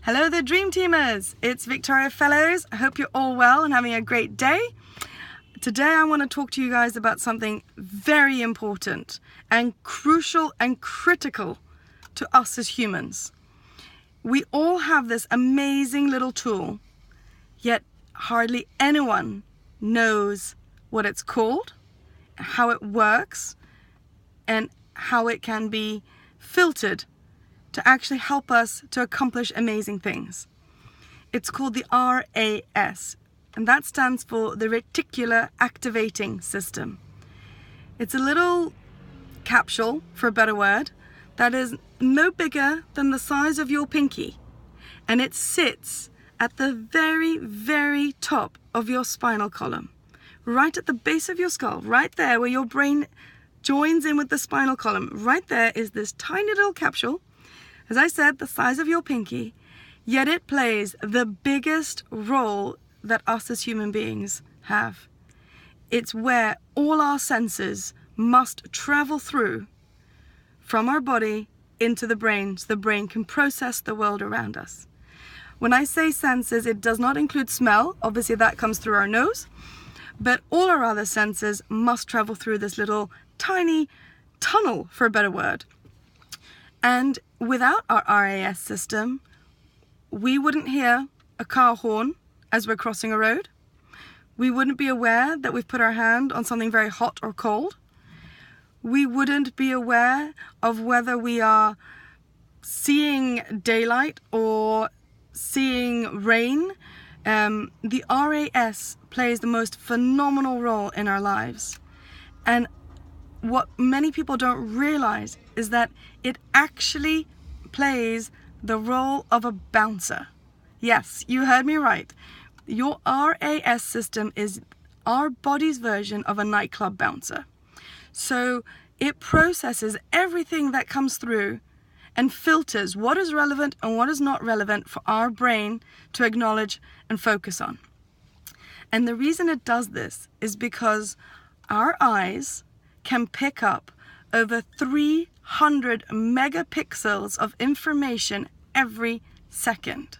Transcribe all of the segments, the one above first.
Hello there, Dream Teamers! It's Victoria Fellows. I hope you're all well and having a great day. Today I want to talk to you guys about something very important and crucial and critical to us as humans. We all have this amazing little tool, yet hardly anyone knows what it's called, how it works, and how it can be filtered to actually help us to accomplish amazing things. It's called the RAS, and that stands for the Reticular Activating System. It's a little capsule, for a better word, that is no bigger than the size of your pinky, and it sits at the very, very top of your spinal column, right at the base of your skull, right there where your brain joins in with the spinal column. Right there is this tiny little capsule, as I said, the size of your pinky, yet it plays the biggest role that us as human beings have. It's where all our senses must travel through from our body into the brain, so the brain can process the world around us. When I say senses, it does not include smell. Obviously that comes through our nose, but all our other senses must travel through this little tiny tunnel, for a better word. And without our RAS system, we wouldn't hear a car horn as we're crossing a road. We wouldn't be aware that we've put our hand on something very hot or cold. We wouldn't be aware of whether we are seeing daylight or seeing rain. The RAS plays the most phenomenal role in our lives. And what many people don't realize is that it actually plays the role of a bouncer. Yes, you heard me right. Your RAS system is our body's version of a nightclub bouncer. So it processes everything that comes through and filters what is relevant and what is not relevant for our brain to acknowledge and focus on. And the reason it does this is because our eyes can pick up over 300 megapixels of information every second.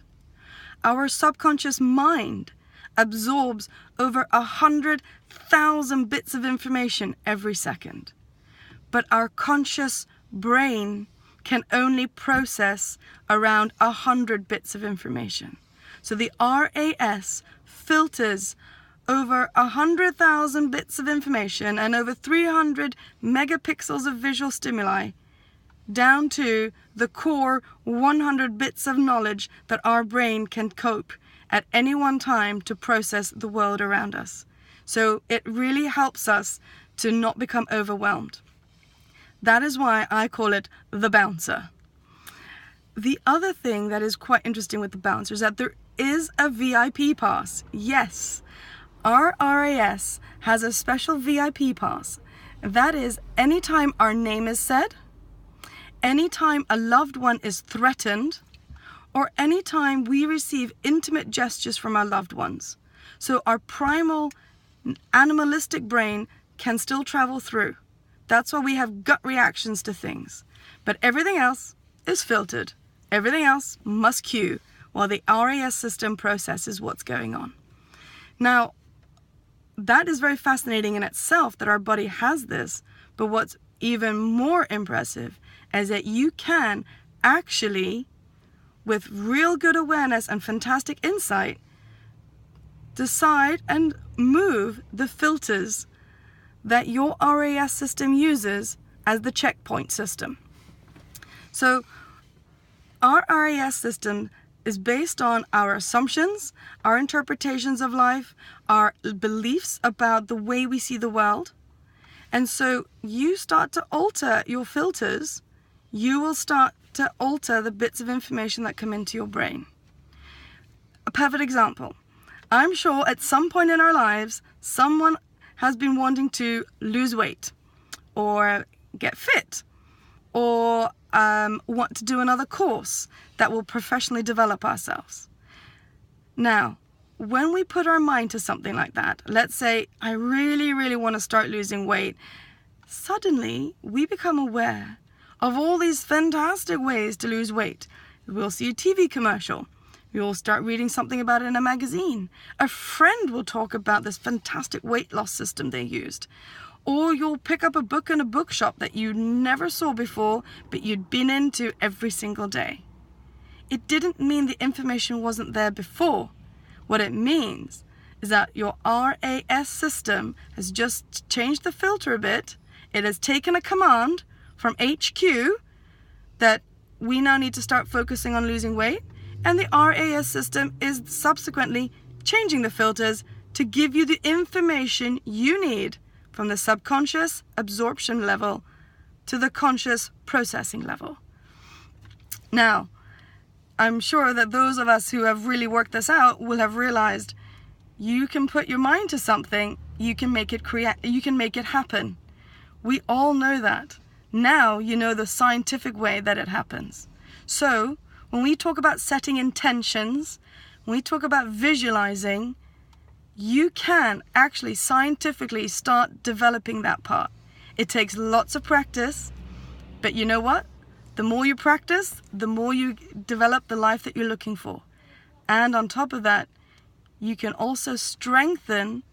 Our subconscious mind absorbs over 100,000 bits of information every second. But our conscious brain can only process around 100 bits of information. So the RAS filters over 100,000 bits of information and over 300 megapixels of visual stimuli down to the core 100 bits of knowledge that our brain can cope at any one time to process the world around us. So it really helps us to not become overwhelmed. That is why I call it the bouncer. The other thing that is quite interesting with the bouncer is that there is a VIP pass. Yes, our RAS has a special VIP pass. That is, anytime our name is said, anytime a loved one is threatened, or anytime we receive intimate gestures from our loved ones. So our primal animalistic brain can still travel through. That's why we have gut reactions to things. But everything else is filtered. Everything else must queue while the RAS system processes what's going on. Now, that is very fascinating in itself that our body has this, but what's even more impressive is that you can actually, with real good awareness and fantastic insight, decide and move the filters that your RAS system uses as the checkpoint system. So our RAS system is based on our assumptions, our interpretations of life, our beliefs about the way we see the world. And so you start to alter your filters, you will start to alter the bits of information that come into your brain. A perfect example. I'm sure at some point in our lives, someone has been wanting to lose weight or get fit or want to do another course that will professionally develop ourselves. Now, when we put our mind to something like that, let's say I really, really want to start losing weight, suddenly we become aware of all these fantastic ways to lose weight. We'll see a TV commercial You'll start reading something about it in a magazine. A friend will talk about this fantastic weight loss system they used. Or you'll pick up a book in a bookshop that you never saw before, but you'd been into every single day. It didn't mean the information wasn't there before. What it means is that your RAS system has just changed the filter a bit. It has taken a command from HQ that we now need to start focusing on losing weight, and the RAS system is subsequently changing the filters to give you the information you need from the subconscious absorption level to the conscious processing level. Now, I'm sure that those of us who have really worked this out will have realized you can put your mind to something, you can make it happen. We all know that. Now you know the scientific way that it happens. So, when we talk about setting intentions, when we talk about visualizing, you can actually scientifically start developing that part. It takes lots of practice, but you know what? The more you practice, the more you develop the life that you're looking for. And on top of that, you can also strengthen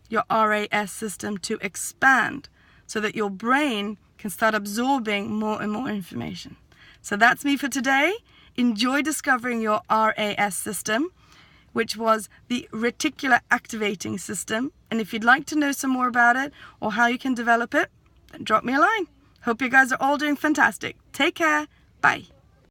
your RAS system to expand so that your brain can start absorbing more and more information. So that's me for today. Enjoy discovering your RAS system, which was the Reticular Activating System. And if you'd like to know some more about it or how you can develop it, then drop me a line. Hope you guys are all doing fantastic. Take care. Bye.